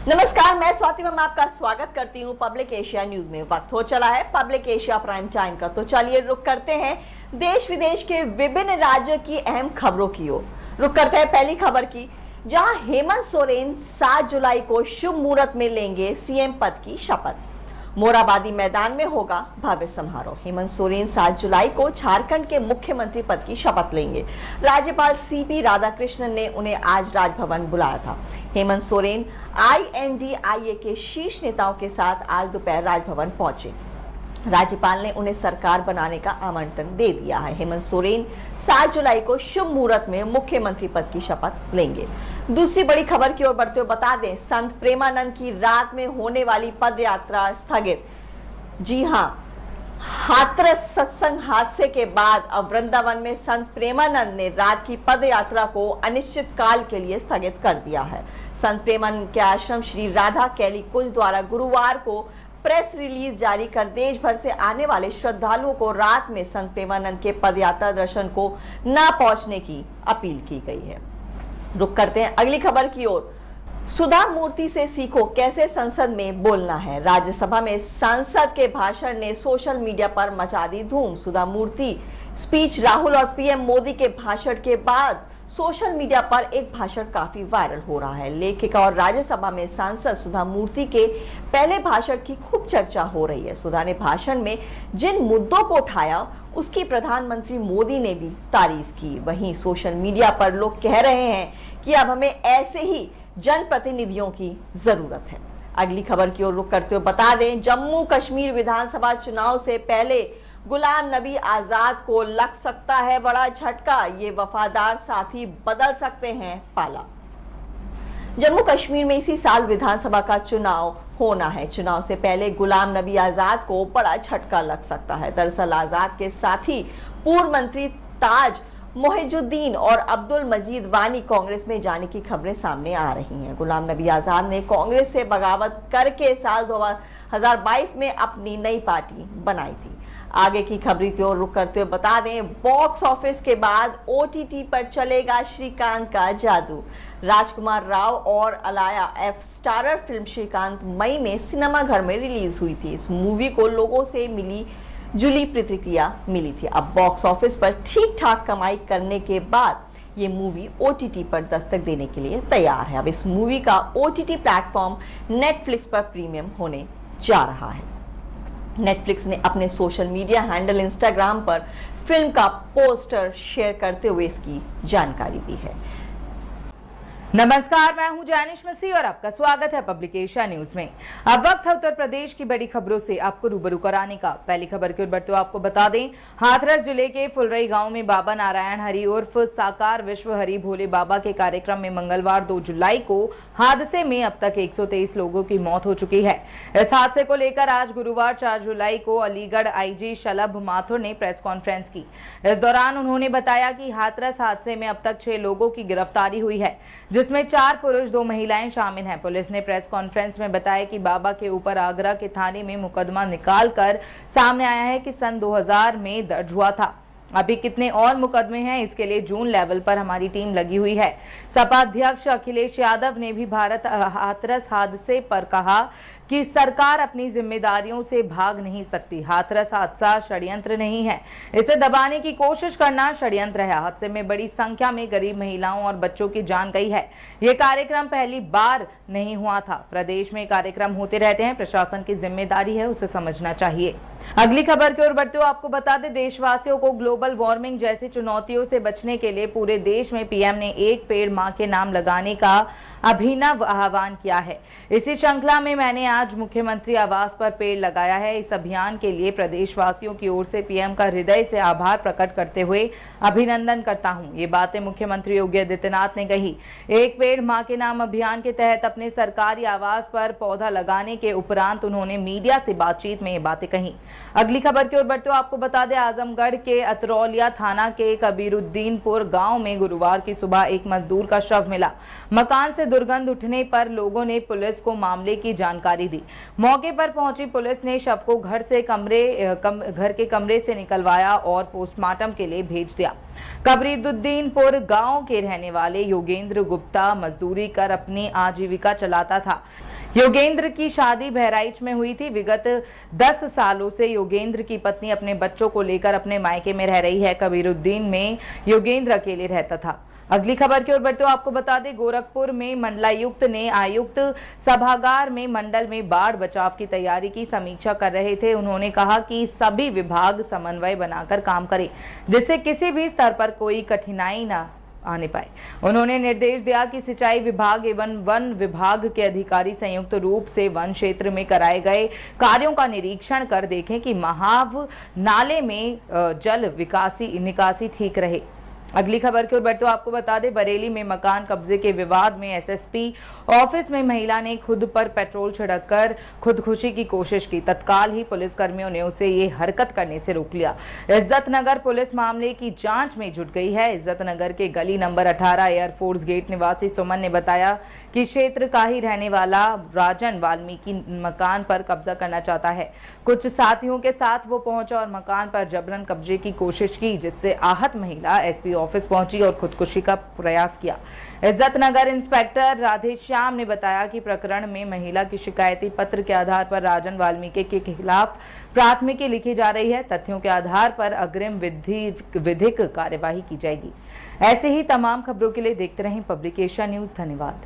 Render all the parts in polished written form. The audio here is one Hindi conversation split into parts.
नमस्कार, मैं स्वाति मैम आपका स्वागत करती हूँ पब्लिक एशिया न्यूज में। वक्त हो चला है पब्लिक एशिया प्राइम टाइम का, तो चलिए रुक करते हैं देश विदेश के विभिन्न राज्यों की अहम खबरों की ओर। रुक करते हैं पहली खबर की, जहां हेमंत सोरेन 7 जुलाई को शुभ मुहूर्त में लेंगे सीएम पद की शपथ। मोराबादी मैदान में होगा भव्य समारोह। हेमंत सोरेन 7 जुलाई को झारखंड के मुख्यमंत्री पद की शपथ लेंगे। राज्यपाल सीपी राधाकृष्णन ने उन्हें आज राजभवन बुलाया था। हेमंत सोरेन INDIA के शीर्ष नेताओं के साथ आज दोपहर राजभवन पहुंचे। राज्यपाल ने उन्हें सरकार बनाने का आमंत्रण दे दिया है। हेमंत सोरेन 7 जुलाई को शुभ मुहूर्त में मुख्यमंत्री पद की शपथ लेंगे। दूसरी बड़ी खबर की ओर बढ़ते हुए बता दें, संत प्रेमानंद की रात में होने वाली पद यात्रा स्थगित। जी हां, हाथरस सत्संग हादसे के बाद अब वृंदावन में संत प्रेमानंद ने रात की पद यात्रा को अनिश्चित काल के लिए स्थगित कर दिया है। संत प्रेमानंद के आश्रम श्री राधा कैली कुंज द्वारा गुरुवार को प्रेस रिलीज जारी कर देश भर से आने वाले श्रद्धालुओं को रात में संत प्रेमानंद के पदयात्रा दर्शन को न पहुंचने की अपील की गई है। रुक करते हैं अगली खबर की ओर। सुधा मूर्ति से सीखो कैसे संसद में बोलना है। राज्यसभा में सांसद के भाषण ने सोशल मीडिया पर मचा दी धूम। सुधा मूर्ति स्पीच राहुल और पीएम मोदी के भाषण के बाद सोशल मीडिया पर एक भाषण काफी वायरल हो रहा है। लेखिका और राज्यसभा में सांसद सुधा मूर्ति के पहले भाषण की खूब चर्चा हो रही है। सुधा ने भाषण में जिन मुद्दों को उठाया उसकी प्रधानमंत्री मोदी ने भी तारीफ की। वहीं सोशल मीडिया पर लोग कह रहे हैं कि अब हमें ऐसे ही जनप्रतिनिधियों की जरूरत है। अगली खबर की ओर रुख करते हुए बता दें, जम्मू कश्मीर विधानसभा चुनाव से पहले गुलाम नबी आजाद को लग सकता है बड़ा झटका। ये वफादार साथी बदल सकते हैं पाला। जम्मू कश्मीर में इसी साल विधानसभा का चुनाव होना है। चुनाव से पहले गुलाम नबी आजाद को बड़ा झटका लग सकता है। दरअसल आजाद के साथी पूर्व मंत्री ताज मोहिजुद्दीन और अब्दुल मजीद वानी कांग्रेस में जाने की खबरें सामने आ रही हैं। गुलाम नबी आजाद ने कांग्रेस से बगावत करके साल 2022 में अपनी नई पार्टी बनाई थी। आगे की खबरी की ओर रुख करते हुए बता दें, बॉक्स ऑफिस के बाद OTT पर चलेगा श्रीकांत का जादू। राजकुमार राव और Alaya F starrer film Srikanth मई में सिनेमाघर में रिलीज हुई थी। इस मूवी को लोगों से मिली जुली प्रतिक्रिया मिली थी। अब बॉक्स ऑफिस पर ठीक ठाक कमाई करने के बाद ये मूवी OTT पर दस्तक देने के लिए तैयार है। अब इस मूवी का OTT प्लेटफॉर्म नेटफ्लिक्स पर प्रीमियम होने जा रहा है। नेटफ्लिक्स ने अपने सोशल मीडिया हैंडल इंस्टाग्राम पर फिल्म का पोस्टर शेयर करते हुए इसकी जानकारी दी है। नमस्कार, मैं हूं जैनिश मसीह और आपका स्वागत है पब्लिक एशिया न्यूज में। अब वक्त है उत्तर प्रदेश की बड़ी खबरों से आपको रूबरू कराने का। पहली खबर की ओर बढ़ते हुए आपको बता दें, हाथरस जिले के फुलरई गांव में बाबा नारायण हरि उर्फ साकार विश्व हरि भोले बाबा के कार्यक्रम में मंगलवार 2 जुलाई को हादसे में अब तक 123 लोगों की मौत हो चुकी है। इस हादसे को लेकर आज गुरुवार 4 जुलाई को अलीगढ़ IG शलभ माथुर ने प्रेस कॉन्फ्रेंस की। इस दौरान उन्होंने बताया कि हाथरस हादसे में अब तक 6 लोगों की गिरफ्तारी हुई है, जिसमें 4 पुरुष 2 महिलाएं शामिल हैं। पुलिस ने प्रेस कॉन्फ्रेंस में बताया कि बाबा के ऊपर आगरा के थाने में मुकदमा निकालकर सामने आया है कि सन 2000 में दर्ज हुआ था। अभी कितने और मुकदमे हैं, इसके लिए जून लेवल पर हमारी टीम लगी हुई है। सपा अध्यक्ष अखिलेश यादव ने भी भारत हाथरस हादसे पर कहा कि सरकार अपनी जिम्मेदारियों से भाग नहीं सकती। हाथरस हादसा षड्यंत्र नहीं है, इसे दबाने की कोशिश करना षड्यंत्र है। हादसे में बड़ी संख्या में गरीब महिलाओं और बच्चों की जान गई है। ये कार्यक्रम पहली बार नहीं हुआ था। प्रदेश में कार्यक्रम होते रहते हैं, प्रशासन की जिम्मेदारी है, उसे समझना चाहिए। अगली खबर की ओर बढ़ते हुए आपको बता दें, देशवासियों को ग्लोबल वार्मिंग जैसी चुनौतियों से बचने के लिए पूरे देश में पीएम ने एक पेड़ मां के नाम लगाने का अभिनव आह्वान किया है। इसी श्रृंखला में मैंने आज मुख्यमंत्री आवास पर पेड़ लगाया है। इस अभियान के लिए प्रदेशवासियों की ओर से पीएम का हृदय से आभार प्रकट करते हुए अभिनंदन करता हूं। ये बातें मुख्यमंत्री योगी आदित्यनाथ ने कही। एक पेड़ मां के नाम अभियान के तहत अपने सरकारी आवास पर पौधा लगाने के उपरांत उन्होंने मीडिया से बातचीत में ये बातें कही। अगली खबर की ओर बढ़ते हुए आपको बता दें, आजमगढ़ के अतरौलिया थाना के कबीरुद्दीनपुर गांव में गुरुवार की सुबह एक मजदूर का शव मिला। मकान से दुर्गंध उठने पर लोगों ने पुलिस को मामले की जानकारी दी। मौके पर पहुंची पुलिस ने शव को घर के कमरे से निकलवाया और पोस्टमार्टम के लिए भेज दिया। कबीरुद्दीनपुर गांव के रहने वाले योगेंद्र गुप्ता मजदूरी कर अपनी आजीविका चलाता था। योगेंद्र की शादी बहराइच में हुई थी। विगत 10 सालों से योगेंद्र की पत्नी अपने बच्चों को लेकर अपने मायके में रह रही है। कबीरुद्दीन में योगेंद्र अकेले रहता था। अगली खबर की ओर बढ़ते हुए आपको बता दें, गोरखपुर में मंडलायुक्त ने आयुक्त सभागार में मंडल में बाढ़ बचाव की तैयारी की समीक्षा कर रहे थे। उन्होंने कहा कि सभी विभाग समन्वय बनाकर काम करें, जिससे किसी भी स्तर पर कोई कठिनाई न आने पाए। उन्होंने निर्देश दिया कि सिंचाई विभाग एवं वन विभाग के अधिकारी संयुक्त रूप से वन क्षेत्र में कराए गए कार्यों का निरीक्षण कर देखें कि महाव नाले में जल निकासी ठीक रहे। अगली खबर की ओर बढ़ते हुए आपको बता दें, बरेली में मकान कब्जे के विवाद में एसएसपी ऑफिस में महिला ने खुद पर पेट्रोल छिड़ककर खुदकुशी की कोशिश की। तत्काल ही पुलिस कर्मियों ने उसे ये हरकत करने से रोक लिया। इज्जतनगर पुलिस मामले की जांच में जुट गई है। इज्जतनगर के गली नंबर 18 एयरफोर्स गेट निवासी सुमन ने बताया कि क्षेत्र का ही रहने वाला राजन वाल्मीकि मकान पर कब्जा करना चाहता है। कुछ साथियों के साथ वो पहुंचा और मकान पर जबरन कब्जे की कोशिश की, जिससे आहत महिला एसपी ऑफिस पहुंची और खुदकुशी का प्रयास किया। इज्जतनगर इंस्पेक्टर राधेश्याम ने बताया कि प्रकरण में महिला की शिकायती पत्र के आधार पर राजन वाल्मीकि के खिलाफ प्राथमिकी लिखी जा रही है। तथ्यों के आधार पर अग्रिम विधिक कार्यवाही की जाएगी। ऐसे ही तमाम खबरों के लिए देखते रहें पब्लिक एशिया न्यूज। धन्यवाद।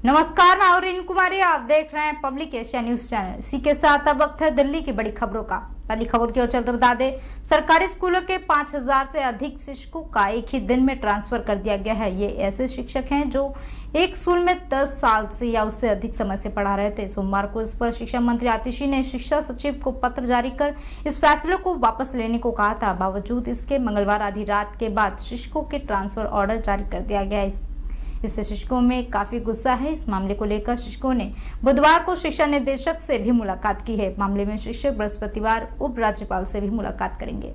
नमस्कार, मैं रेणु कुमारी, आप देख रहे हैं पब्लिक एशिया न्यूज चैनल। इसी के साथ अब वक्त है दिल्ली की बड़ी खबरों का। पहली खबर की ओर चलते बता दें, सरकारी स्कूलों के 5000 से अधिक शिक्षकों का एक ही दिन में ट्रांसफर कर दिया गया है। ये ऐसे शिक्षक हैं जो एक स्कूल में 10 साल से या उससे अधिक समय से पढ़ा रहे थे। सोमवार को इस पर शिक्षा मंत्री आतिशी ने शिक्षा सचिव को पत्र जारी कर इस फैसले को वापस लेने को कहा था। बावजूद इसके मंगलवार आधी रात के बाद शिक्षकों के ट्रांसफर ऑर्डर जारी कर दिया गया। इससे शिक्षकों में काफी गुस्सा है। इस मामले को लेकर शिक्षकों ने बुधवार को शिक्षा निदेशक से भी मुलाकात की है। मामले में शिक्षक बृहस्पतिवार उप राज्यपाल से भी मुलाकात करेंगे।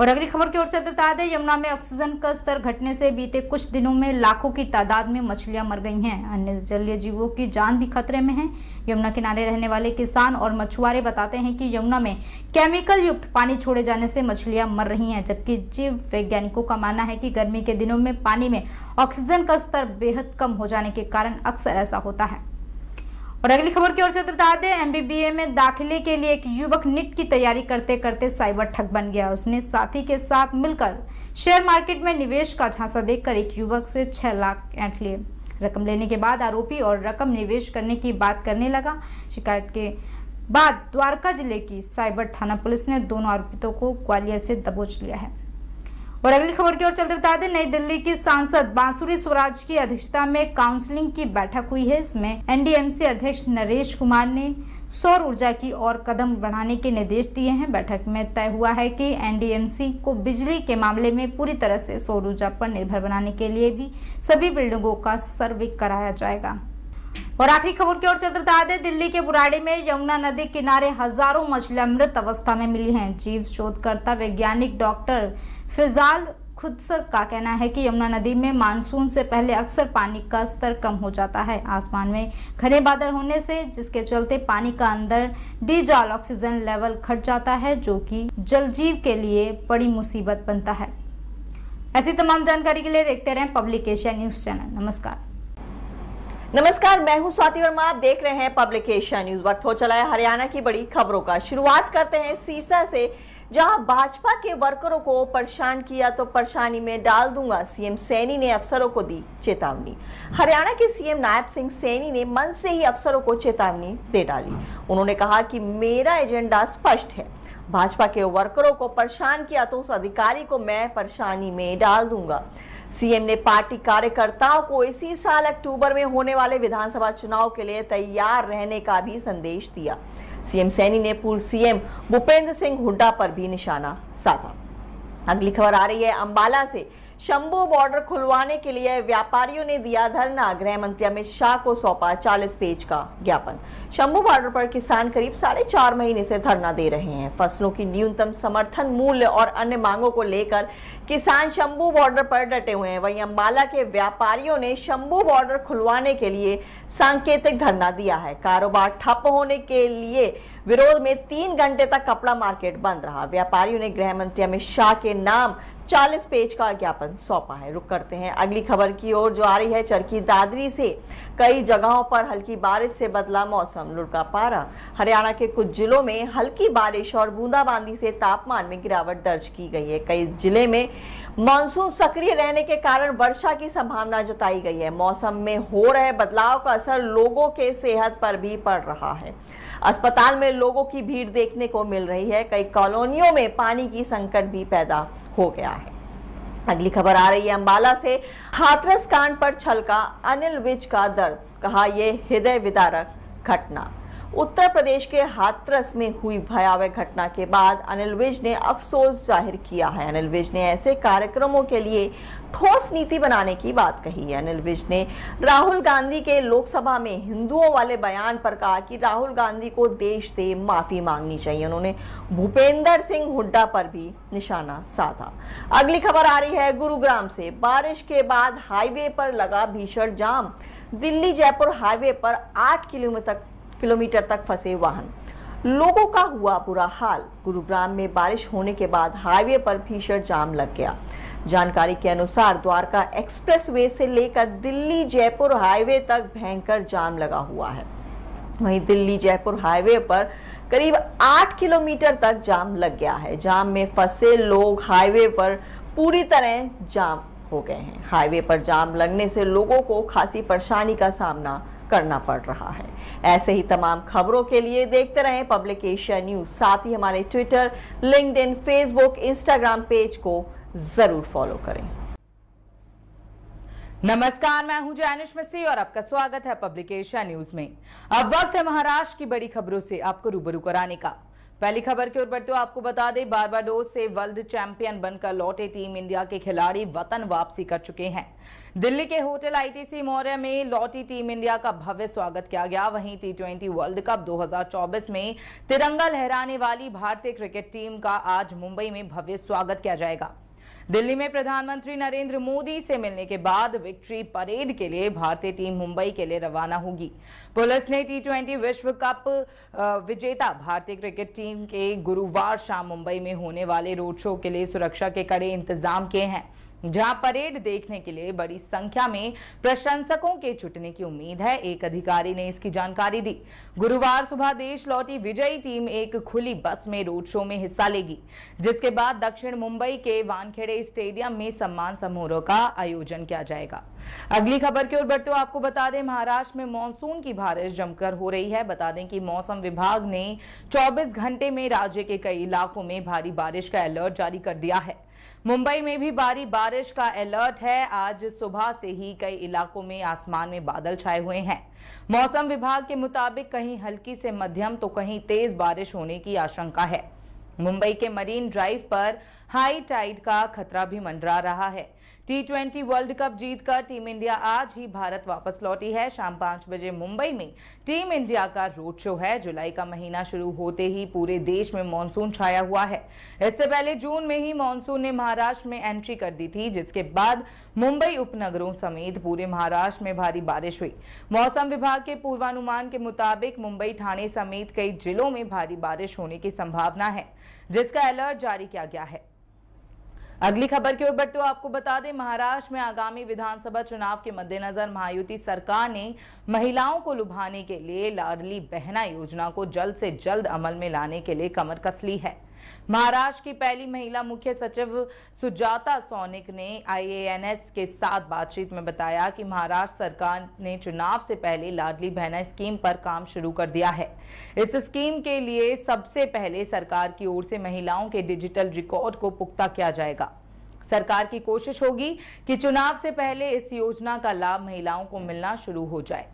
और अगली खबर की ओर चलते बता दें, यमुना में ऑक्सीजन का स्तर घटने से बीते कुछ दिनों में लाखों की तादाद में मछलियां मर गई हैं। अन्य जलीय जीवों की जान भी खतरे में है। यमुना किनारे रहने वाले किसान और मछुआरे बताते हैं कि यमुना में केमिकल युक्त पानी छोड़े जाने से मछलियां मर रही हैं, जबकि जीव वैज्ञानिकों का मानना है कि गर्मी के दिनों में पानी में ऑक्सीजन का स्तर बेहद कम हो जाने के कारण अक्सर ऐसा होता है। और अगली खबर की ओर से बता दें, एमबीबीए में दाखिले के लिए एक युवक नीट की तैयारी करते करते साइबर ठग बन गया। उसने साथी के साथ मिलकर शेयर मार्केट में निवेश का झांसा देकर एक युवक से 6 लाख ऐंठ लिए। रकम लेने के बाद आरोपी और रकम निवेश करने की बात करने लगा। शिकायत के बाद द्वारका जिले की साइबर थाना पुलिस ने दोनों आरोपितों को ग्वालियर से दबोच लिया है। और अगली खबर की ओर चलते बता दें, नई दिल्ली की सांसद बांसुरी स्वराज की अध्यक्षता में काउंसलिंग की बैठक हुई है। इसमें एनडीएमसी अध्यक्ष नरेश कुमार ने सौर ऊर्जा की ओर कदम बढ़ाने के निर्देश दिए हैं। बैठक में तय हुआ है कि एनडीएमसी को बिजली के मामले में पूरी तरह से सौर ऊर्जा पर निर्भर बनाने के लिए भी सभी बिल्डिंगों का सर्वे कराया जाएगा। और आखिरी खबर की ओर चलते बता दें, दिल्ली के बुराड़ी में यमुना नदी किनारे हजारों मछलियां मृत अवस्था में मिली हैं। जीव शोधकर्ता वैज्ञानिक डॉक्टर फिजाल खुदसर का कहना है कि यमुना नदी में मानसून से पहले अक्सर पानी का स्तर कम हो जाता है। आसमान में घने बादल होने से जिसके चलते पानी का अंदर डीजॉल ऑक्सीजन लेवल घट जाता है, जो कि जलजीव के लिए बड़ी मुसीबत बनता है। ऐसी तमाम जानकारी के लिए देखते रहें पब्लिक एशिया न्यूज चैनल। नमस्कार, मैं हूं स्वाति वर्मा, आप देख रहे हैं पब्लिक एशिया न्यूज। वक्त हो चला है हरियाणा की बड़ी खबरों का। शुरुआत करते हैं सिरसा से, जहां भाजपा के वर्करों को परेशान किया तो परेशानी में डाल दूंगा, सीएम सैनी ने अफसरों को दी चेतावनी। हरियाणा के सीएम नायब सिंह सैनी ने मन से ही अफसरों को चेतावनी दे डाली। उन्होंने कहा कि मेरा एजेंडा स्पष्ट है, भाजपा के वर्करों को परेशान किया तो उस अधिकारी को मैं परेशानी में डाल दूंगा। सीएम ने पार्टी कार्यकर्ताओं को इसी साल अक्टूबर में होने वाले विधानसभा चुनाव के लिए तैयार रहने का भी संदेश दिया। सीएम सैनी ने पूर्व सीएम भूपेंद्र सिंह हुड्डा पर भी निशाना साधा। अगली खबर आ रही है अंबाला से। शंभू बॉर्डर खुलवाने के लिए व्यापारियों ने दिया धरना, गृह मंत्री अमित शाह को सौंपा 40 पेज का ज्ञापन। शंभू बॉर्डर पर किसान करीब 4.5 महीने से धरना दे रहे हैं। फसलों की न्यूनतम समर्थन मूल्य और अन्य मांगों को लेकर किसान शंभू बॉर्डर पर डटे हुए हैं। वहीं अंबाला के व्यापारियों ने शंभू बॉर्डर खुलवाने के लिए सांकेतिक धरना दिया है। कारोबार ठप होने के लिए विरोध में 3 घंटे तक कपड़ा मार्केट बंद रहा। व्यापारियों ने गृह मंत्री अमित शाह के नाम 40 पेज का ज्ञापन सौंपा है। रुक करते हैं अगली खबर की ओर जो आ रही है चरखी दादरी से। कई जगहों पर हल्की बारिश से बदला मौसम, लुढ़का पारा। हरियाणा के कुछ जिलों में हल्की बारिश और बूंदाबांदी से तापमान में गिरावट दर्ज की गई है। कई जिले में मानसून सक्रिय रहने के कारण वर्षा की संभावना जताई गई है। मौसम में हो रहे बदलाव का असर लोगों के सेहत पर भी पड़ रहा है। अस्पताल में लोगों की भीड़ देखने को मिल रही है। कई कॉलोनियों में पानी की संकट भी पैदा हो गया है। अगली खबर आ रही है अंबाला से। हाथरस कांड पर छलका अनिल विज का दर्द, कहा यह हृदय विदारक घटना। उत्तर प्रदेश के हाथरस में हुई भयावह घटना के बाद अनिल विज ने अफसोस जाहिर किया है। अनिल विज ने ऐसे कार्यक्रमों के लिए ठोस नीति बनाने की बात कही है। अनिल विज ने राहुल गांधी के लोकसभा में हिंदुओं वाले बयान पर कहा कि राहुल गांधी को देश से माफी मांगनी चाहिए। उन्होंने भूपेंद्र सिंह हुड्डा पर भी निशाना साधा। अगली खबर आ रही है गुरुग्राम से। बारिश के बाद हाईवे पर लगा भीषण जाम। दिल्ली जयपुर हाईवे पर 8 किलोमीटर तक फंसे वाहन, लोगों का हुआ बुरा हाल। गुरुग्राम में बारिश होने के बाद हाईवे पर भीषण जाम लग गया। जानकारी के अनुसार द्वारका एक्सप्रेसवे से लेकर दिल्ली जयपुर हाईवे तक भयंकर जाम लगा हुआ है। वहीं दिल्ली जयपुर हाईवे पर करीब 8 किलोमीटर तक जाम लग गया है। जाम में फंसे लोग हाईवे पर पूरी तरह जाम हो गए हैं। हाईवे पर जाम लगने से लोगों को खासी परेशानी का सामना करना पड़ रहा है। ऐसे ही तमाम खबरों के लिए देखते रहें पब्लिक एशिया न्यूज। साथ ही हमारे Twitter, LinkedIn, Facebook, Instagram page को जरूर फॉलो करें। नमस्कार, मैं हूं जैनिश मिस्सी और आपका स्वागत है पब्लिक एशिया न्यूज में। अब वक्त है महाराष्ट्र की बड़ी खबरों से आपको रूबरू कराने का। पहली खबर की ओर बढ़ते हुए आपको बता दें, बारबाडोस से वर्ल्ड चैंपियन बनकर लौटे टीम इंडिया के खिलाड़ी वतन वापसी कर चुके हैं। दिल्ली के होटल आईटीसी मौर्य में लौटी टीम इंडिया का भव्य स्वागत किया गया। वहीं टी20 वर्ल्ड कप 2024 में तिरंगा लहराने वाली भारतीय क्रिकेट टीम का आज मुंबई में भव्य स्वागत किया जाएगा। दिल्ली में प्रधानमंत्री नरेंद्र मोदी से मिलने के बाद विक्ट्री परेड के लिए भारतीय टीम मुंबई के लिए रवाना होगी। पुलिस ने टी20 विश्व कप विजेता भारतीय क्रिकेट टीम के गुरुवार शाम मुंबई में होने वाले रोड शो के लिए सुरक्षा के कड़े इंतजाम किए हैं, जहां परेड देखने के लिए बड़ी संख्या में प्रशंसकों के जुटने की उम्मीद है। एक अधिकारी ने इसकी जानकारी दी। गुरुवार सुबह देश लौटी विजयी टीम एक खुली बस में रोड शो में हिस्सा लेगी, जिसके बाद दक्षिण मुंबई के वानखेड़े स्टेडियम में सम्मान समारोह का आयोजन किया जाएगा। अगली खबर की ओर बढ़ते हुए आपको बता दें, महाराष्ट्र में मानसून की बारिश जमकर हो रही है। बता दें कि मौसम विभाग ने 24 घंटे में राज्य के कई इलाकों में भारी बारिश का अलर्ट जारी कर दिया है। मुंबई में भी भारी बारिश का अलर्ट है। आज सुबह से ही कई इलाकों में आसमान में बादल छाए हुए हैं। मौसम विभाग के मुताबिक कहीं हल्की से मध्यम तो कहीं तेज बारिश होने की आशंका है। मुंबई के मरीन ड्राइव पर हाई टाइड का खतरा भी मंडरा रहा है। टी20 वर्ल्ड कप जीतकर टीम इंडिया आज ही भारत वापस लौटी है। शाम 5 बजे मुंबई में टीम इंडिया का रोड शो है। जुलाई का महीना शुरू होते ही पूरे देश में मानसून छाया हुआ है। इससे पहले जून में ही मानसून ने महाराष्ट्र में एंट्री कर दी थी, जिसके बाद मुंबई उपनगरों समेत पूरे महाराष्ट्र में भारी बारिश हुई। मौसम विभाग के पूर्वानुमान के मुताबिक मुंबई, ठाणे समेत कई जिलों में भारी बारिश होने की संभावना है, जिसका अलर्ट जारी किया गया है। अगली खबर की ओर बढ़ते हुए आपको बता दें, महाराष्ट्र में आगामी विधानसभा चुनाव के मद्देनजर महायुति सरकार ने महिलाओं को लुभाने के लिए लाडली बहना योजना को जल्द से जल्द अमल में लाने के लिए कमर कस ली है। महाराष्ट्र की पहली महिला मुख्य सचिव सुजाता सोनिक ने IANS के साथ बातचीत में बताया कि महाराष्ट्र सरकार ने चुनाव से पहले लाडली बहना स्कीम पर काम शुरू कर दिया है। इस स्कीम के लिए सबसे पहले सरकार की ओर से महिलाओं के डिजिटल रिकॉर्ड को पुख्ता किया जाएगा। सरकार की कोशिश होगी कि चुनाव से पहले इस योजना का लाभ महिलाओं को मिलना शुरू हो जाए।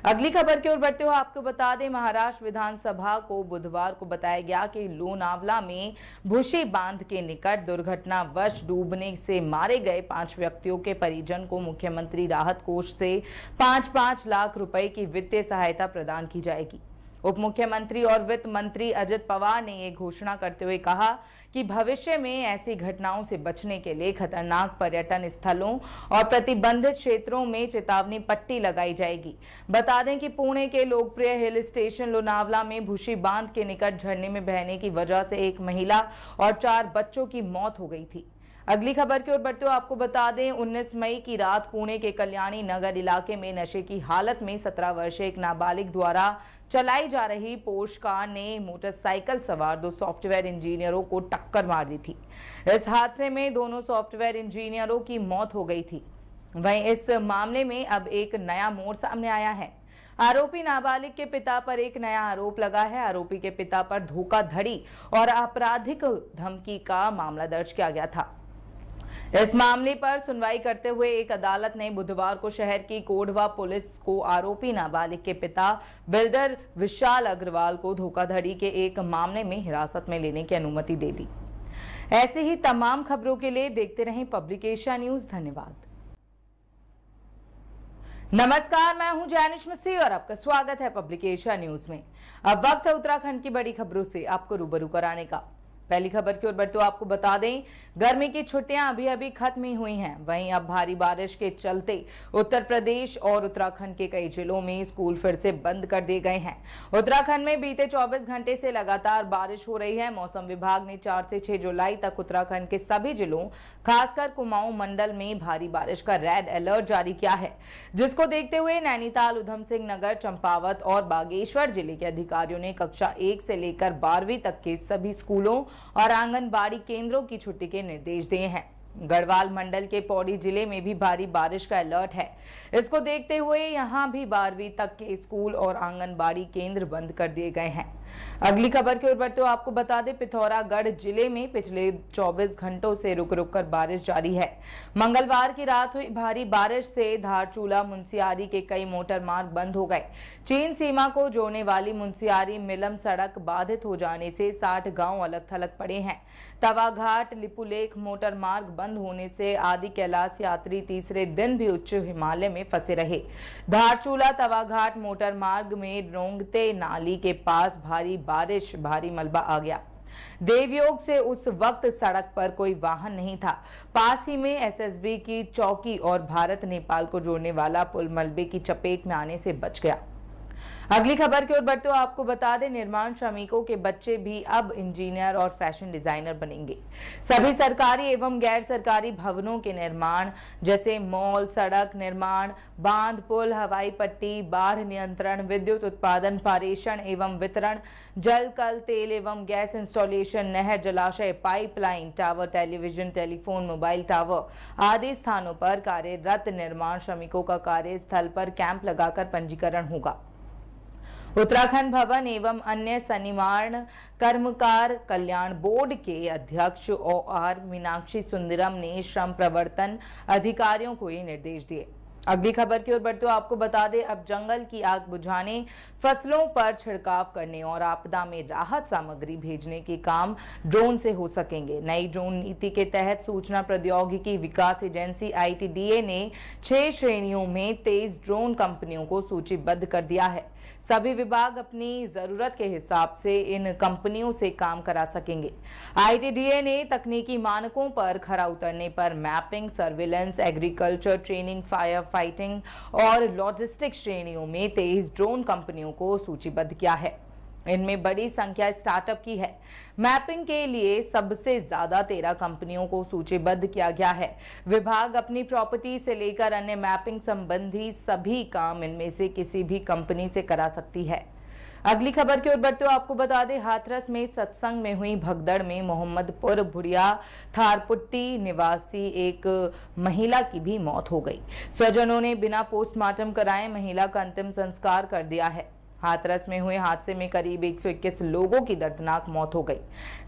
अगली खबर की ओर बढ़ते हुए आपको बता दें, महाराष्ट्र विधानसभा को बुधवार को बताया गया कि लोनावला में भूशी बांध के निकट दुर्घटनावश डूबने से मारे गए 5 व्यक्तियों के परिजन को मुख्यमंत्री राहत कोष से 5-5 लाख रुपए की वित्तीय सहायता प्रदान की जाएगी। उप मुख्यमंत्री और वित्त मंत्री अजित पवार ने ये घोषणा करते हुए कहा कि भविष्य में ऐसी घटनाओं से बचने के लिए खतरनाक पर्यटन स्थलों और प्रतिबंधित क्षेत्रों में चेतावनी पट्टी लगाई जाएगी। बता दें कि पुणे के लोकप्रिय हिल स्टेशन लोनावला में भूशी बांध के निकट झरने में बहने की वजह से एक महिला और 4 बच्चों की मौत हो गई थी। अगली खबर की ओर बढ़ते हुए आपको बता दें 19 मई की रात पुणे के कल्याणी नगर इलाके में नशे की हालत में 17 वर्षीय एक नाबालिग द्वारा चलाई जा रही पोर्श कार ने मोटरसाइकिल सवार 2 सॉफ्टवेयर इंजीनियरों को टक्कर मार दी थी। इस हादसे में दोनों सॉफ्टवेयर इंजीनियरों की मौत हो गई थी। वहीं इस मामले में अब एक नया मोड़ सामने आया है। आरोपी नाबालिग के पिता पर एक नया आरोप लगा है। आरोपी के पिता पर धोखाधड़ी और आपराधिक धमकी का मामला दर्ज किया गया था। इस मामले पर सुनवाई करते हुए एक अदालत ने बुधवार को शहर की कोडवा पुलिस को आरोपी नाबालिग के पिता बिल्डर विशाल अग्रवाल को धोखाधड़ी के एक मामले में हिरासत में लेने की अनुमति दे दी। ऐसे ही तमाम खबरों के लिए देखते रहें पब्लिक एशिया न्यूज। धन्यवाद। नमस्कार, मैं हूं जैनिश मसीह और आपका स्वागत है पब्लिक एशिया न्यूज में। अब वक्त है उत्तराखंड की बड़ी खबरों से आपको रूबरू कराने का। पहली खबर की ओर बढ़ते हुए आपको बता दें, गर्मी की छुट्टियां अभी खत्म ही हुई हैं। वहीं अब भारी बारिश के चलते उत्तर प्रदेश और उत्तराखंड के कई जिलों में स्कूल फिर से बंद कर दिए गए हैं। उत्तराखंड में बीते 24 घंटे से लगातार बारिश हो रही है। मौसम विभाग ने 4 से 6 जुलाई तक उत्तराखंड के सभी जिलों, खासकर कुमाऊं मंडल में भारी बारिश का रेड अलर्ट जारी किया है, जिसको देखते हुए नैनीताल, उधम सिंह नगर, चंपावत और बागेश्वर जिले के अधिकारियों ने कक्षा 1 से लेकर 12वीं तक के सभी स्कूलों और आंगनबाड़ी केंद्रों की छुट्टी के निर्देश दिए हैं। गढ़वाल मंडल के पौड़ी जिले में भी भारी बारिश का अलर्ट है। इसको देखते हुए यहां भी 12वीं तक के स्कूल और आंगनबाड़ी केंद्र बंद कर दिए गए हैं। अगली खबर की ओर बढ़ते हुए आपको बता दें, पिथौरागढ़ जिले में पिछले 24 घंटों से रुक रुक कर बारिश जारी है। मंगलवार की रात हुई भारी बारिश से धारचूला मुंसियारी के कई मोटर मार्ग बंद हो गए। चीन सीमा को जोड़ने वाली मुंसियारी मिलम सड़क बाधित हो जाने से 60 गांव अलग थलग पड़े हैं। तवाघाट लिपुलेख मोटर मार्ग बंद होने से आदि कैलाश यात्री तीसरे दिन भी उच्च हिमालय में फंसे रहे। धारचूला तवाघाट मोटर मार्ग में रोंगते नाली के पास भारी बारिश, भारी मलबा आ गया। देवयोग से उस वक्त सड़क पर कोई वाहन नहीं था। पास ही में एसएसबी की चौकी और भारत नेपाल को जोड़ने वाला पुल मलबे की चपेट में आने से बच गया। अगली खबर की ओर बढ़ते हुए आपको बता दें, निर्माण श्रमिकों के बच्चे भी अब इंजीनियर और फैशन डिजाइनर बनेंगे। सभी सरकारी एवं गैर सरकारी भवनों के निर्माण जैसे मॉल, सड़क निर्माण, बांध, पुल, हवाई पट्टी, बाढ़ नियंत्रण, विद्युत उत्पादन, पारेषण एवं वितरण, जल, कल, तेल एवं गैस इंस्टॉलेशन, नहर, जलाशय, pipeline, tower, television, telephone, mobile tower आदि स्थानों पर कार्यरत निर्माण श्रमिकों का कार्यस्थल पर कैंप लगाकर पंजीकरण होगा। उत्तराखंड भवन एवं अन्य सन्निवारण कर्मकार कल्याण बोर्ड के अध्यक्ष OR मीनाक्षी सुंदरम ने श्रम प्रवर्तन अधिकारियों को ये निर्देश दिए। अगली खबर की ओर बढ़ते हुए आपको बता दें, अब जंगल की आग बुझाने, फसलों पर छिड़काव करने और आपदा में राहत सामग्री भेजने के काम ड्रोन से हो सकेंगे। नई ड्रोन नीति के तहत सूचना प्रौद्योगिकी विकास एजेंसी ITDA ने 6 श्रेणियों में 23 ड्रोन कंपनियों को सूचीबद्ध कर दिया है। सभी विभाग अपनी जरूरत के हिसाब से इन कंपनियों से काम करा सकेंगे। ITDA ने तकनीकी मानकों पर खरा उतरने पर mapping, surveillance, agriculture, training, fire fighting और लॉजिस्टिक श्रेणियों में 23 ड्रोन कंपनियों को सूचीबद्ध किया है। इनमें बड़ी संख्या स्टार्टअप की है। मैपिंग के लिए सबसे ज्यादा 13 कंपनियों को सूचीबद्ध किया गया है। विभाग अपनी प्रॉपर्टी से लेकर अन्य मैपिंग संबंधी सभी काम इनमें से किसी भी कंपनी से करा सकती है। अगली खबर की ओर बढ़ते हुए आपको बता दें, हाथरस में सत्संग में हुई भगदड़ में मोहम्मदपुर भुड़िया थारपुट्टी निवासी एक महिला की भी मौत हो गई। स्वजनों ने बिना पोस्टमार्टम कराए महिला का अंतिम संस्कार कर दिया है। हाथरस में हुए हादसे में करीब 121 लोगों की दर्दनाक मौत हो गई।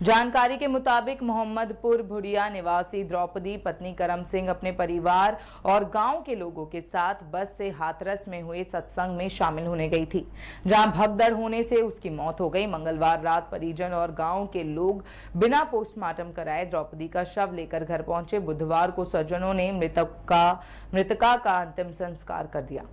जानकारी के मुताबिक मोहम्मदपुर भुड़िया निवासी द्रौपदी पत्नी करम सिंह अपने परिवार और गांव के लोगों के साथ बस से हाथरस में हुए सत्संग में शामिल होने गई थी, जहां भगदड़ होने से उसकी मौत हो गई। मंगलवार रात परिजन और गांव के लोग बिना पोस्टमार्टम कराए द्रौपदी का शव लेकर घर पहुंचे। बुधवार को स्वजनों ने मृतका का अंतिम संस्कार कर दिया।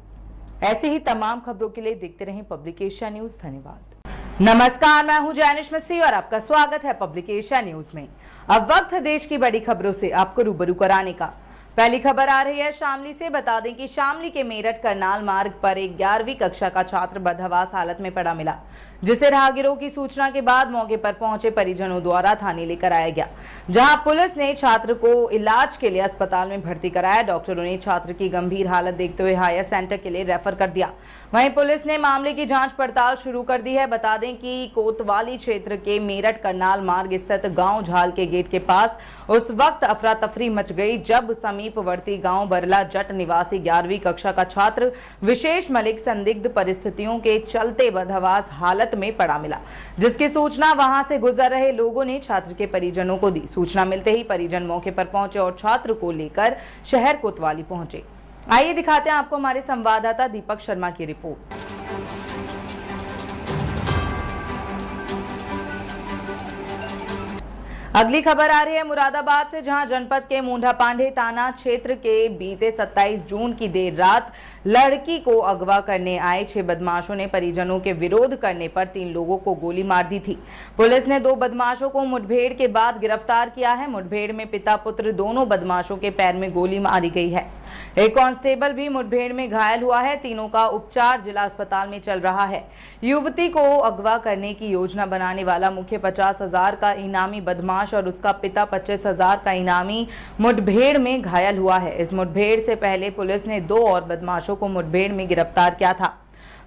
ऐसे ही तमाम खबरों के लिए देखते रहें पब्लिक एशिया न्यूज। धन्यवाद। नमस्कार, मैं हूं जैनिश मसीह और आपका स्वागत है पब्लिक एशिया न्यूज में। अब वक्त है देश की बड़ी खबरों से आपको रूबरू कराने का। पहली खबर आ रही है शामली से। बता दें कि शामली के मेरठ करनाल मार्ग पर एक 11वीं कक्षा का छात्र बदहवास हालत में पड़ा मिला, जिसे राहगीरों की सूचना के बाद मौके पर पहुंचे परिजनों द्वारा थाने लेकर आया गया, जहां पुलिस ने छात्र को इलाज के लिए अस्पताल में भर्ती कराया। डॉक्टरों ने छात्र की गंभीर हालत देखते हुए हायर सेंटर के लिए रेफर कर दिया। वहीं पुलिस ने मामले की जांच पड़ताल शुरू कर दी है। बता दें कि कोतवाली क्षेत्र के मेरठ करनाल मार्ग स्थित गांव झाल के गेट के पास उस वक्त अफरा तफरी मच गई जब समीपवर्ती गांव बरला जट निवासी 11वीं कक्षा का छात्र विशेष मलिक संदिग्ध परिस्थितियों के चलते बदहवास हालत में पड़ा मिला, जिसकी सूचना वहां से गुजर रहे लोगों ने छात्र के परिजनों को दी। सूचना मिलते ही परिजन मौके पर पहुंचे और छात्र को लेकर शहर कोतवाली पहुंचे। आइए दिखाते हैं आपको हमारे संवाददाता दीपक शर्मा की रिपोर्ट। अगली खबर आ रही है मुरादाबाद से, जहां जनपद के मुंडा पांडे थाना क्षेत्र के बीते 27 जून की देर रात लड़की को अगवा करने आए 6 बदमाशों ने परिजनों के विरोध करने पर 3 लोगों को गोली मार दी थी। पुलिस ने 2 बदमाशों को मुठभेड़ के बाद गिरफ्तार किया है। मुठभेड़ में पिता पुत्र दोनों बदमाशों के पैर में गोली मारी गई है। एक कांस्टेबल भी मुठभेड़ में घायल हुआ है। तीनों का उपचार जिला अस्पताल में चल रहा है। युवती को अगवा करने की योजना बनाने वाला मुख्य 50,000 का इनामी बदमाश और उसका पिता 25,000 का इनामी मुठभेड़ में घायल हुआ है। इस मुठभेड़ से पहले पुलिस ने 2 और बदमाशों को मुठभेड़ में गिरफ्तार किया था।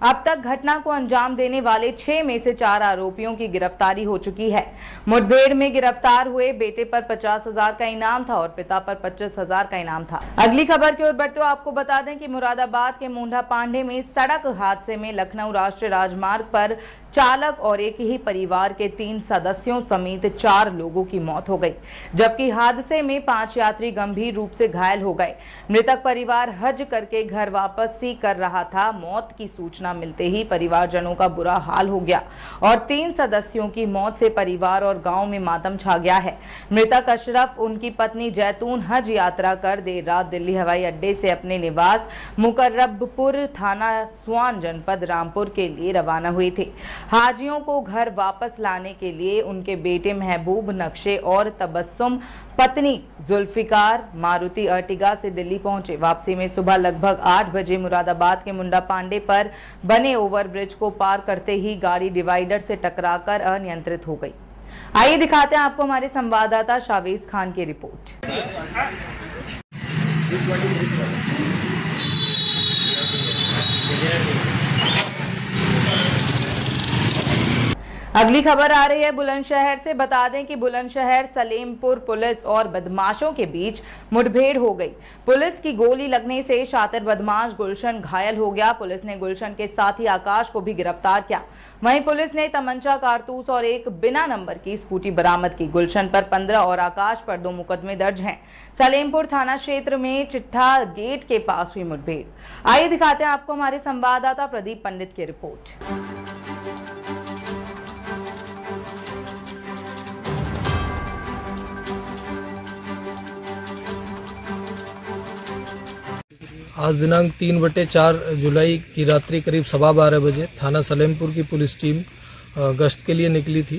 अब तक घटना को अंजाम देने वाले 6 में से 4 आरोपियों की गिरफ्तारी हो चुकी है। मुठभेड़ में गिरफ्तार हुए बेटे पर 50,000 का इनाम था और पिता पर 25,000 का इनाम था। अगली खबर की ओर बढ़ते हुए आपको बता दें कि मुरादाबाद के मुंडा पांडे में सड़क हादसे में लखनऊ राष्ट्रीय राजमार्ग पर चालक और एक ही परिवार के 3 सदस्यों समेत 4 लोगों की मौत हो गई, जबकि हादसे में 5 यात्री गंभीर रूप से घायल हो गए। मृतक परिवार हज करके घर वापसी कर रहा था। मौत की सूचना मिलते ही परिवारजनों का बुरा हाल हो गया और 3 सदस्यों की मौत से परिवार और गांव में मातम छा गया है। मृतक अशरफ, उनकी पत्नी जैतून हज यात्रा कर देर रात दिल्ली हवाई अड्डे से अपने निवास मुकर्रबपुर थाना स्वान जनपद रामपुर के लिए रवाना हुए थे। हाजियों को घर वापस लाने के लिए उनके बेटे महबूब नक्शे और तबस्सुम पत्नी जुल्फिकार मारुति अर्टिगा से दिल्ली पहुंचे। वापसी में सुबह लगभग 8 बजे मुरादाबाद के मुंडा पांडे पर बने ओवरब्रिज को पार करते ही गाड़ी डिवाइडर से टकराकर अनियंत्रित हो गई। आइए दिखाते हैं आपको हमारे संवाददाता शावेज खान की रिपोर्ट। अगली खबर आ रही है बुलंदशहर से। बता दें कि बुलंदशहर सलेमपुर पुलिस और बदमाशों के बीच मुठभेड़ हो गई। पुलिस की गोली लगने से शातिर बदमाश गुलशन घायल हो गया। पुलिस ने गुलशन के साथी आकाश को भी गिरफ्तार किया। वहीं पुलिस ने तमंचा, कारतूस और एक बिना नंबर की स्कूटी बरामद की। गुलशन पर 15 और आकाश पर 2 मुकदमे दर्ज हैं। सलेमपुर थाना क्षेत्र में चिट्ठा गेट के पास हुई मुठभेड़। आइए दिखाते हैं आपको हमारे संवाददाता प्रदीप पंडित की रिपोर्ट। आज दिनांक 3/4 जुलाई की रात्रि करीब 12:15 बजे थाना सलेमपुर की पुलिस टीम गश्त के लिए निकली थी।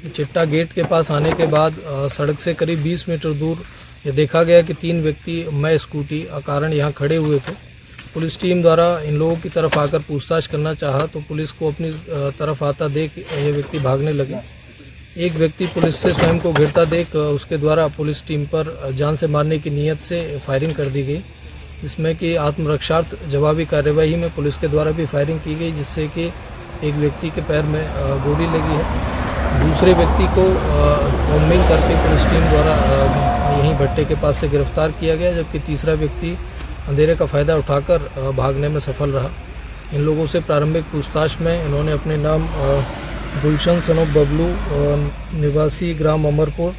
चिट्टा गेट के पास आने के बाद सड़क से करीब 20 मीटर दूर ये देखा गया कि 3 व्यक्ति मैं स्कूटी कारण यहाँ खड़े हुए थे। पुलिस टीम द्वारा इन लोगों की तरफ आकर पूछताछ करना चाहा तो पुलिस को अपनी तरफ आता देख ये व्यक्ति भागने लगे। एक व्यक्ति पुलिस से स्वयं को घिरता देख उसके द्वारा पुलिस टीम पर जान से मारने की नीयत से फायरिंग कर दी गई, जिसमें कि आत्मरक्षार्थ जवाबी कार्यवाही में पुलिस के द्वारा भी फायरिंग की गई, जिससे कि एक व्यक्ति के पैर में गोली लगी है। दूसरे व्यक्ति को कॉम्बिंग करके पुलिस टीम द्वारा यहीं भट्टे के पास से गिरफ्तार किया गया, जबकि तीसरा व्यक्ति अंधेरे का फ़ायदा उठाकर भागने में सफल रहा। इन लोगों से प्रारंभिक पूछताछ में इन्होंने अपने नाम गुलशन सनोफ बबलू निवासी ग्राम अमरपुर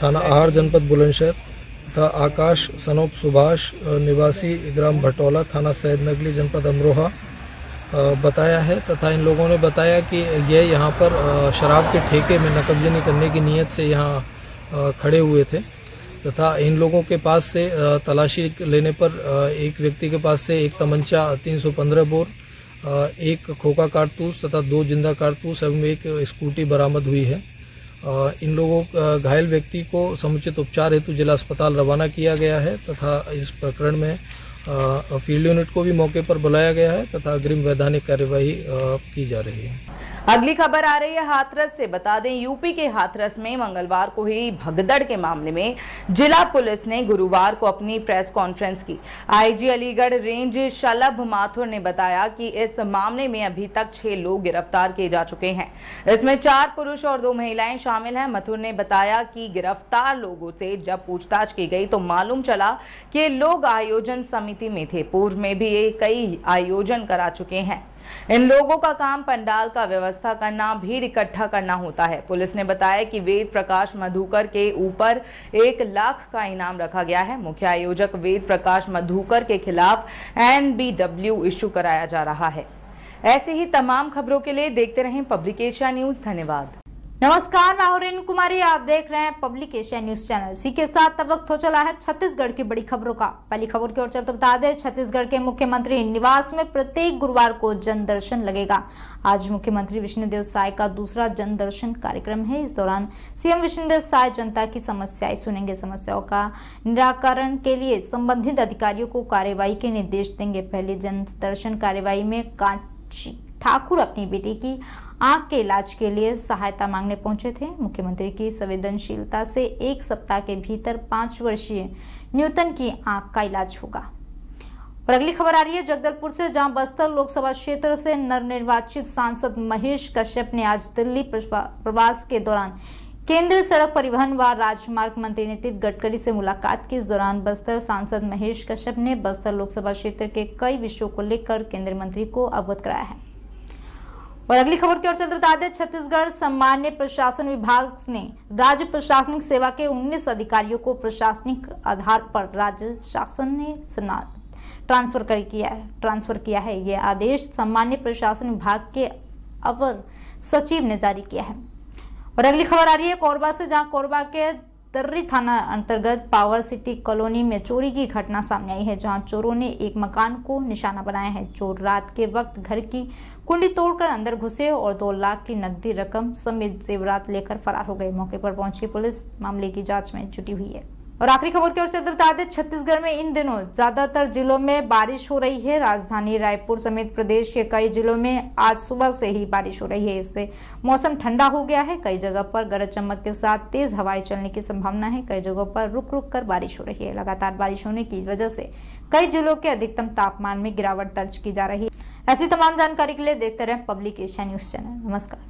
थाना आहार जनपद बुलंदशहर तथा आकाश सनोफ सुभाष निवासी ग्राम भटौला थाना सैदनगली जनपद अमरोहा बताया है, तथा इन लोगों ने बताया कि ये यहाँ पर शराब के ठेके में नकबजनी करने की नीयत से यहाँ खड़े हुए थे, तथा इन लोगों के पास से तलाशी लेने पर एक व्यक्ति के पास से एक तमंचा 315 बोर, एक खोखा कारतूस तथा 2 जिंदा कारतूस एवं एक स्कूटी बरामद हुई है। इन लोगों घायल व्यक्ति को समुचित उपचार हेतु जिला अस्पताल रवाना किया गया है तथा इस प्रकरण में फील्ड यूनिट को भी मौके पर बुलाया गया है तथा अग्रिम वैधानिक कार्यवाही की जा रही है। अगली खबर आ रही है हाथरस से। बता दें, यूपी के हाथरस में मंगलवार को हुई भगदड़ के मामले में जिला पुलिस ने गुरुवार को अपनी प्रेस कॉन्फ्रेंस की। आईजी अलीगढ़ रेंज शलभ माथुर ने बताया कि इस मामले में अभी तक 6 लोग गिरफ्तार किए जा चुके हैं। इसमें 4 पुरुष और 2 महिलाएं शामिल हैं। माथुर ने बताया कि गिरफ्तार लोगों से जब पूछताछ की गई तो मालूम चला कि लोग आयोजन समिति में थे। पूर्व में भी ये कई आयोजन करा चुके हैं। इन लोगों का काम पंडाल का व्यवस्था करना, भीड़ इकट्ठा करना होता है। पुलिस ने बताया कि वेद प्रकाश मधुकर के ऊपर 1 लाख का इनाम रखा गया है। मुख्य आयोजक वेद प्रकाश मधुकर के खिलाफ NBW इश्यू कराया जा रहा है। ऐसे ही तमाम खबरों के लिए देखते रहें पब्लिक एशिया न्यूज। धन्यवाद। नमस्कार, मैं रेणु कुमारी, आप देख रहे हैं पब्लिक एशिया न्यूज चैनल। इसी के साथ अब वक्त हो चला है छत्तीसगढ़ की बड़ी खबरों का। पहली खबर की ओर चलते बता दें, छत्तीसगढ़ के मुख्यमंत्री निवास में प्रत्येक गुरुवार को जन दर्शन लगेगा। आज मुख्यमंत्री विष्णुदेव साय का दूसरा जन दर्शन कार्यक्रम है। इस दौरान सीएम विष्णुदेव साय जनता की समस्याएं सुनेंगे। समस्याओं का निराकरण के लिए संबंधित अधिकारियों को कार्यवाही के निर्देश देंगे। पहले जन दर्शन कार्यवाही में कांची ठाकुर अपनी बेटी की आंख के इलाज के लिए सहायता मांगने पहुंचे थे। मुख्यमंत्री की संवेदनशीलता से 1 सप्ताह के भीतर 5 वर्षीय न्यूटन की आंख का इलाज होगा। और अगली खबर आ रही है जगदलपुर से, जहां बस्तर लोकसभा क्षेत्र से नवनिर्वाचित सांसद महेश कश्यप ने आज दिल्ली प्रवास के दौरान केंद्रीय सड़क परिवहन व राजमार्ग मंत्री नितिन गडकरी से मुलाकात की। इस दौरान बस्तर सांसद महेश कश्यप ने बस्तर लोकसभा क्षेत्र के कई विषयों को लेकर केंद्रीय मंत्री को अवगत कराया है। और अगली खबर की ओर चलते बता दें, छत्तीसगढ़ सामान्य प्रशासन विभाग ने राज्य प्रशासनिक सेवा के 19 अधिकारियों को प्रशासनिक आधार पर राज्य शासन ने ट्रांसफर किया है। यह आदेश सामान्य प्रशासन विभाग के अवर सचिव ने जारी किया है। और अगली खबर आ रही है कोरबा से, जहां कोरबा के तर्री थाना अंतर्गत पावर सिटी कॉलोनी में चोरी की घटना सामने आई है, जहां चोरों ने एक मकान को निशाना बनाया है। चोर रात के वक्त घर की कुंडी तोड़कर अंदर घुसे और 2 लाख की नकदी रकम समेत जेवरात लेकर फरार हो गए। मौके पर पहुंची पुलिस मामले की जांच में जुटी हुई है। और आखिरी खबर की ओर चलते बता दें, छत्तीसगढ़ में इन दिनों ज्यादातर जिलों में बारिश हो रही है। राजधानी रायपुर समेत प्रदेश के कई जिलों में आज सुबह से ही बारिश हो रही है। इससे मौसम ठंडा हो गया है। कई जगह पर गरज चमक के साथ तेज हवाएं चलने की संभावना है। कई जगहों पर रुक रुक कर बारिश हो रही है। लगातार बारिश होने की वजह से कई जिलों के अधिकतम तापमान में गिरावट दर्ज की जा रही है। ऐसी तमाम जानकारी के लिए देखते रहें पब्लिक एशिया न्यूज चैनल।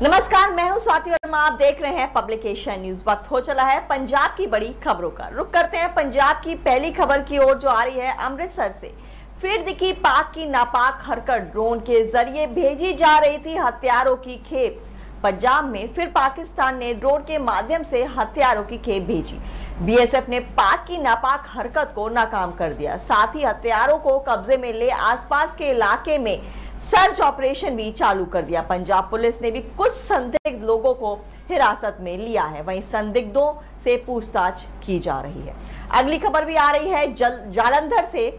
नमस्कार, मैं हूं स्वाति वर्मा, आप देख रहे हैं पब्लिक एशिया न्यूज। वक्त हो चला है पंजाब की बड़ी खबरों का। रुक करते हैं पंजाब की पहली खबर की ओर, जो आ रही है अमृतसर से। फिर दिखी पाक की नापाक हरकत, ड्रोन के जरिए भेजी जा रही थी हथियारों की खेप। पंजाब में फिर पाकिस्तान ने ड्रोन के माध्यम से हथियारों की खेप भेजी। बीएसएफ ने पाक की नापाक हरकत को नाकाम कर दिया। साथ ही हथियारों को कब्जे में ले आसपास के इलाके में सर्च ऑपरेशन भी चालू कर दिया। पंजाब पुलिस ने भी कुछ संदिग्ध लोगों को हिरासत में लिया है। वहीं संदिग्धों से पूछताछ की जा रही है। अगली खबर भी आ रही है जालंधर से।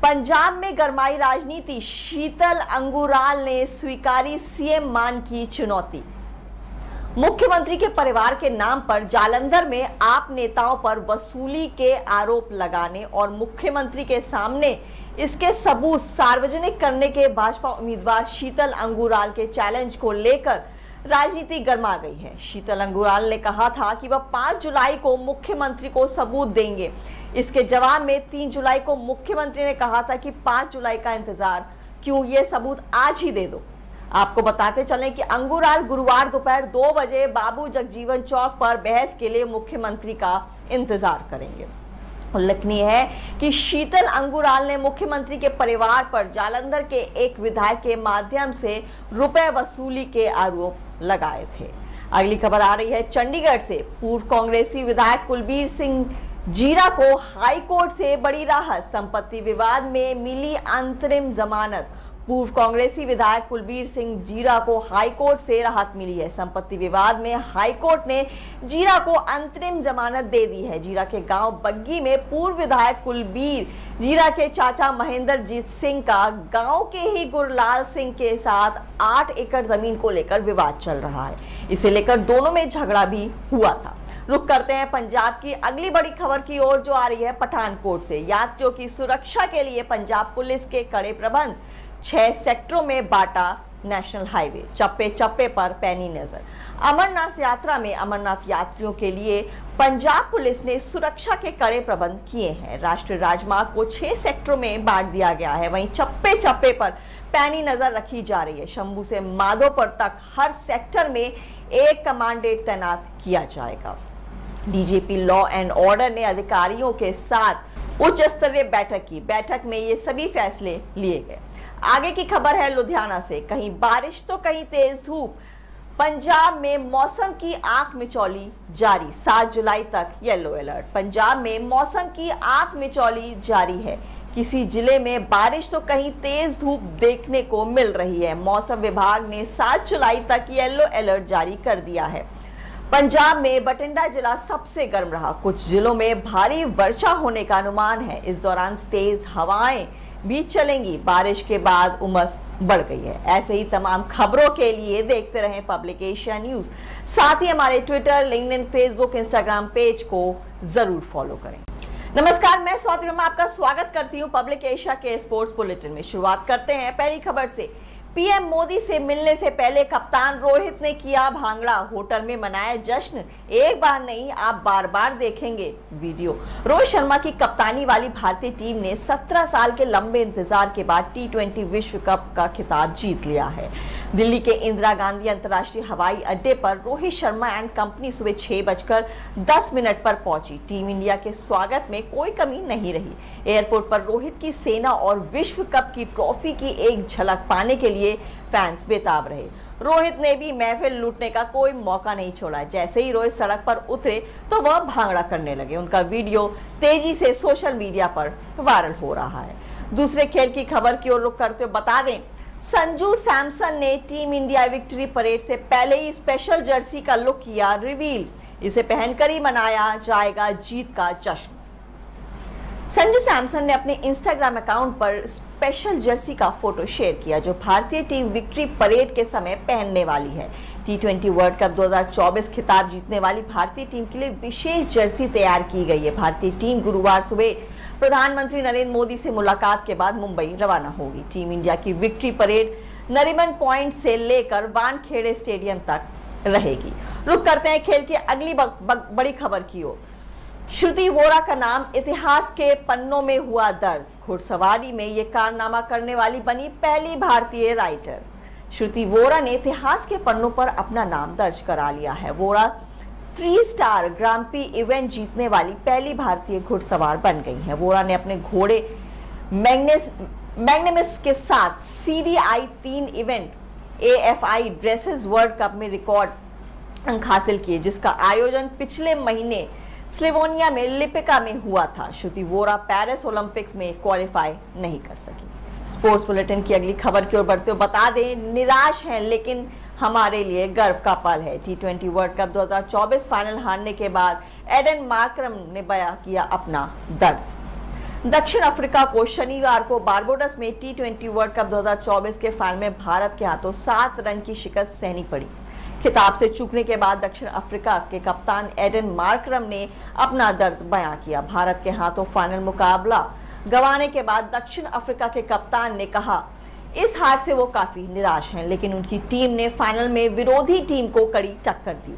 पंजाब में गरमाई राजनीति, शीतल अंगुराल ने स्वीकारी सीएम मान की चुनौती। मुख्यमंत्री के परिवार के नाम पर जालंधर में आप नेताओं पर वसूली के आरोप लगाने और मुख्यमंत्री के सामने इसके सबूत सार्वजनिक करने के भाजपा उम्मीदवार शीतल अंगुराल के चैलेंज को लेकर राजनीति गर्मा गई है। शीतल अंगुराल ने कहा था कि वह 5 जुलाई को मुख्यमंत्री को सबूत देंगे। इसके जवाब में 3 जुलाई को मुख्यमंत्री ने कहा था कि 5 जुलाई का इंतजार क्यों, ये सबूत आज ही दे दो। आपको बताते चलें कि अंगुराल गुरुवार दोपहर 2 बजे बाबू जगजीवन चौक पर बहस के लिए मुख्यमंत्री का इंतजार करेंगे। उल्लेखनीय है कि शीतल अंगुराल ने मुख्यमंत्री के परिवार पर जालंधर के एक विधायक के माध्यम से रुपए वसूली के आरोप लगाए थे। अगली खबर आ रही है चंडीगढ़ से। पूर्व कांग्रेसी विधायक कुलबीर सिंह जीरा को हाई कोर्ट से बड़ी राहत। संपत्ति विवाद में मिली अंतरिम जमानत। पूर्व कांग्रेसी विधायक कुलबीर सिंह जीरा को हाईकोर्ट से राहत मिली है। संपत्ति विवाद में हाईकोर्ट ने जीरा को अंतरिम जमानत दे दी है। जीरा के गांव बग्गी में पूर्व विधायक कुलबीर जीरा के चाचा महेंद्रजीत सिंह का गांव के ही गुरलाल सिंह के साथ 8 एकड़ जमीन को लेकर विवाद चल रहा है। इसे लेकर दोनों में झगड़ा भी हुआ था। रुक करते हैं पंजाब की अगली बड़ी खबर की ओर, जो आ रही है पठानकोट से। यात्रियों की सुरक्षा के लिए पंजाब पुलिस के कड़े प्रबंध, 6 सेक्टरों में बांटा नेशनल हाईवे, चप्पे चप्पे पर पैनी नजर। अमरनाथ यात्रा में अमरनाथ यात्रियों के लिए पंजाब पुलिस ने सुरक्षा के कड़े प्रबंध किए हैं। राष्ट्रीय राजमार्ग को 6 सेक्टरों में बांट दिया गया है। वहीं चप्पे चप्पे पर पैनी नजर रखी जा रही है। शंभू से माधोपुर तक हर सेक्टर में एक कमांडेंट तैनात किया जाएगा। डीजीपी लॉ एंड ऑर्डर ने अधिकारियों के साथ उच्च स्तरीय बैठक की। बैठक में ये सभी फैसले लिए गए। आगे की खबर है लुधियाना से। कहीं बारिश तो कहीं तेज धूप। पंजाब में मौसम की आंख मिचौली जारी, 7 जुलाई तक येलो अलर्ट। पंजाब में मौसम की आंख मिचौली जारी है। किसी जिले में बारिश तो कहीं तेज धूप देखने को मिल रही है। मौसम विभाग ने 7 जुलाई तक येलो अलर्ट जारी कर दिया है। पंजाब में बठिंडा जिला सबसे गर्म रहा। कुछ जिलों में भारी वर्षा होने का अनुमान है। इस दौरान तेज हवाएं भी चलेंगी। बारिश के बाद उमस बढ़ गई है। ऐसे ही तमाम खबरों के लिए देखते रहें पब्लिक एशिया न्यूज। साथ ही हमारे Twitter, LinkedIn, Facebook, Instagram page को जरूर फॉलो करें। नमस्कार, मैं स्वाति वर्मा आपका स्वागत करती हूं पब्लिक एशिया के स्पोर्ट्स बुलेटिन में। शुरुआत करते हैं पहली खबर से। पीएम मोदी से मिलने से पहले कप्तान रोहित ने किया भांगड़ा। होटल में मनाया जश्न। एक बार नहीं, आप बार बार देखेंगे वीडियो। रोहित शर्मा की कप्तानी वाली भारतीय टीम ने 17 साल के लंबे इंतजार के बाद T20 विश्व कप का खिताब जीत लिया है। दिल्ली के इंदिरा गांधी अंतर्राष्ट्रीय हवाई अड्डे पर रोहित शर्मा एंड कंपनी सुबह 6:10 पर पहुंची। टीम इंडिया के स्वागत में कोई कमी नहीं रही। एयरपोर्ट पर रोहित की सेना और विश्व कप की ट्रॉफी की एक झलक पाने के लिए फैंस बेताब रहे। रोहित ने भी महफिल लूटने का कोई मौका नहीं छोड़ा। जैसे ही रोहित सड़क पर उतरे तो वह भांगड़ा करने लगे। उनका वीडियो तेजी से सोशल मीडिया पर वायरल हो रहा है। दूसरे खेल की खबर की ओर रुख करते हुए बता दें, संजू सैमसन ने टीम इंडिया विक्ट्री परेड से पहले ही स्पेशल जर्सी का लुक किया रिवील। इसे पहनकर ही मनाया जाएगा जीत का जश्न। संजू सैमसन ने अपने इंस्टाग्राम अकाउंट पर स्पेशल जर्सी का फोटो शेयर किया, जो भारतीय टीम विक्ट्री परेड के समय पहनने वाली है। T20 वर्ल्ड कप 2024 खिताब जीतने वाली भारतीय टीम के लिए विशेष जर्सी तैयार की गई है। भारतीय टीम गुरुवार सुबह प्रधानमंत्री नरेंद्र मोदी से मुलाकात के बाद मुंबई रवाना होगी। टीम इंडिया की विक्ट्री परेड नरीमन पॉइंट से लेकर वानखेड़े स्टेडियम तक रहेगी। रुक करते हैं खेल की अगली बड़ी खबर की ओर। श्रुति वोरा का नाम इतिहास के पन्नों में हुआ दर्ज। घुड़सवारी में ये कारनामा करने वाली बनी पहली भारतीय राइडर। श्रुति वोरा ने इतिहास के पन्नों पर अपना नाम दर्ज करा लिया है। वोरा 3 स्टार ग्रां प्री इवेंट जीतने वाली पहली भारतीय घुड़सवार बन गई है। वोरा ने अपने घोड़े मैग्नेमस के साथ CDI 3 event AFI dresses world cup में रिकॉर्ड अंक हासिल किए, जिसका आयोजन पिछले महीने स्लोवेनिया में लिपिका में हुआ था। श्रुति वोरा पेरिस ओलंपिक्स में क्वालिफाई नहीं कर सकी। स्पोर्ट्स बुलेटिन की अगली खबर की ओर बढ़ते हुए बता दें, निराश हैं लेकिन हमारे लिए गर्व का पल है। T20 वर्ल्ड कप 2024 फाइनल हारने के बाद एडन मार्करम ने बयां किया अपना दर्द। दक्षिण अफ्रीका को शनिवार को बारबोडस में T20 वर्ल्ड कप 2024 के फाइनल में भारत के हाथों 7 रन की शिकस्त सहनी पड़ी। खिताब से चूकने के बाद दक्षिण अफ्रीका के कप्तान एडन मार्करम ने अपना दर्द बयां किया। भारत के हाथों फाइनल मुकाबला गंवाने के बाद दक्षिण अफ्रीका के कप्तान ने कहा, इस हार से वो काफी निराश हैं, लेकिन उनकी टीम ने फाइनल में विरोधी टीम को कड़ी टक्कर दी।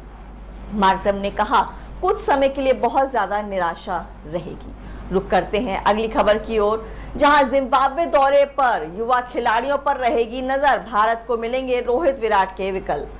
मार्करम ने कहा, कुछ समय के लिए बहुत ज्यादा निराशा रहेगी। रुक करते हैं अगली खबर की ओर, जहां जिम्बाब्वे दौरे पर युवा खिलाड़ियों पर रहेगी नजर। भारत को मिलेंगे रोहित विराट के विकल्प।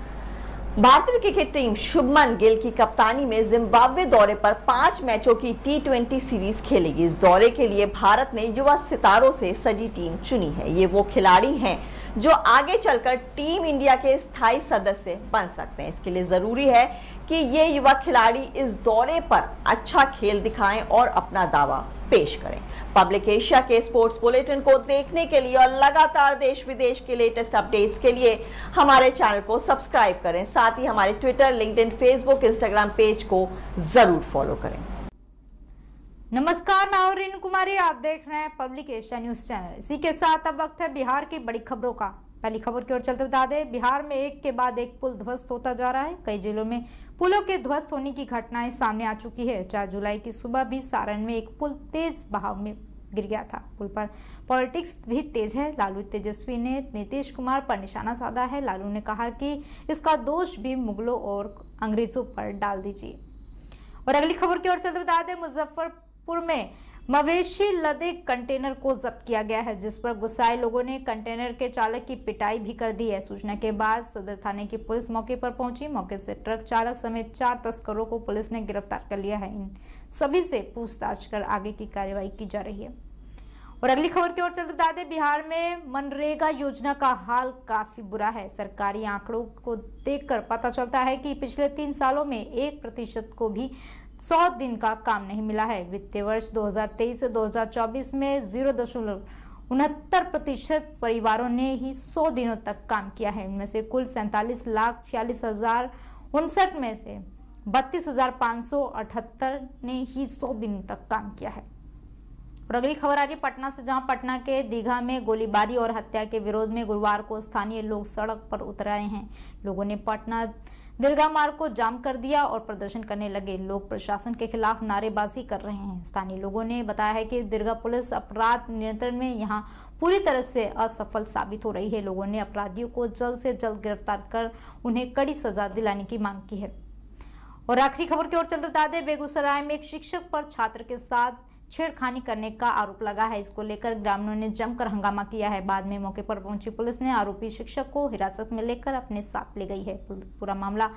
भारतीय क्रिकेट टीम शुभमन गिल की कप्तानी में जिम्बाब्वे दौरे पर 5 मैचों की T20 सीरीज खेलेगी। इस दौरे के लिए भारत ने युवा सितारों से सजी टीम चुनी है। ये वो खिलाड़ी हैं जो आगे चलकर टीम इंडिया के स्थायी सदस्य बन सकते हैं। इसके लिए जरूरी है कि ये युवा खिलाड़ी इस दौरे पर अच्छा खेल दिखाएं और अपना दावा पेश करें। पब्लिक एशिया के स्पोर्ट्स बुलेटिन को देखने के लिए और लगातार देश विदेश के लेटेस्ट अपडेट्स के लिए हमारे चैनल को सब्सक्राइब करें। साथ ही हमारे Twitter, LinkedIn, Facebook, Instagram page को जरूर फॉलो करें। नमस्कार, मैं हूं रेणु कुमारी, आप देख रहे हैं पब्लिक एशिया न्यूज चैनल। इसी के साथ अब वक्त है बिहार की बड़ी खबरों का। पहली खबर की ओर चलते बता दें, बिहार में एक के बाद एक पुल ध्वस्त होता जा रहा है। कई जिलों में पुलों के ध्वस्त होने की घटनाएं सामने आ चुकी है। 4 जुलाई की सुबह भी सारण में एक पुल तेज बहाव में गिर गया था। पुल पर पॉलिटिक्स भी तेज है। लालू तेजस्वी ने नीतीश कुमार पर निशाना साधा है। लालू ने कहा कि इसका दोष भी मुगलों और अंग्रेजों पर डाल दीजिए। और अगली खबर की ओर चलते बता दें, मुजफ्फरपुर में मवेशी लदे कंटेनर को जब्त किया गया है, जिस पर गुस्साए लोगों ने कंटेनर के चालक की पिटाई भी कर दी है। सूचना के बाद सदर थाने की पुलिस मौके पर पहुंची। मौके से ट्रक चालक समेत 4 तस्करों को पुलिस ने गिरफ्तार कर लिया है। इन सभी से पूछताछ कर आगे की कार्रवाई की जा रही है। और अगली खबर की ओर चलते बता दें, बिहार में मनरेगा योजना का हाल काफी बुरा है। सरकारी आंकड़ों को देखकर पता चलता है कि पिछले 3 सालों में 1% को भी 100 दिन का काम नहीं मिला है। वित्तीय वर्ष 2023 से 2024 में 0.69% परिवारों ने ही 100 दिनों तक काम किया है। इनमें से कुल 47,46,059 में से 32,578 ने ही 100 दिनों तक काम किया है। और अगली खबर आ रही पटना से, जहां पटना के दीघा में गोलीबारी और हत्या के विरोध में गुरुवार को स्थानीय लोग सड़क पर उतर आए हैं। लोगों ने पटना दीघा मार्ग को जाम कर दिया और प्रदर्शन करने लगे। लोग प्रशासन के खिलाफ नारेबाजी कर रहे हैं। स्थानीय लोगों ने बताया है कि दीघा पुलिस अपराध नियंत्रण में यहां पूरी तरह से असफल साबित हो रही है। लोगों ने अपराधियों को जल्द से जल्द गिरफ्तार कर उन्हें कड़ी सजा दिलाने की मांग की है। और आखिरी खबर की ओर चलते बता दें, बेगूसराय में एक शिक्षक पर छात्र के साथ छेड़खानी करने का आरोप लगा है। इसको लेकर ग्रामीणों ने जमकर हंगामा किया है। बाद में मौके पर पहुंची पुलिस ने आरोपी शिक्षक को हिरासत में लेकर अपने साथ ले गई है। पूरा मामला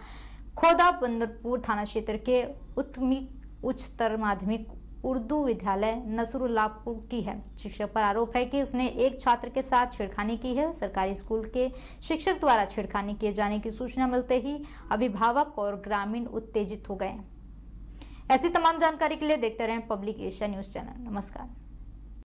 खोदा बंदरपुर थाना क्षेत्र के उच्चतर माध्यमिक उर्दू विद्यालय नसरुल्लाहपुर की है। शिक्षक पर आरोप है कि उसने एक छात्र के साथ छेड़खानी की है। सरकारी स्कूल के शिक्षक द्वारा छेड़खानी किए जाने की सूचना मिलते ही अभिभावक और ग्रामीण उत्तेजित हो गए। ऐसी तमाम जानकारी के लिए देखते रहें पब्लिक एशिया न्यूज चैनल। नमस्कार।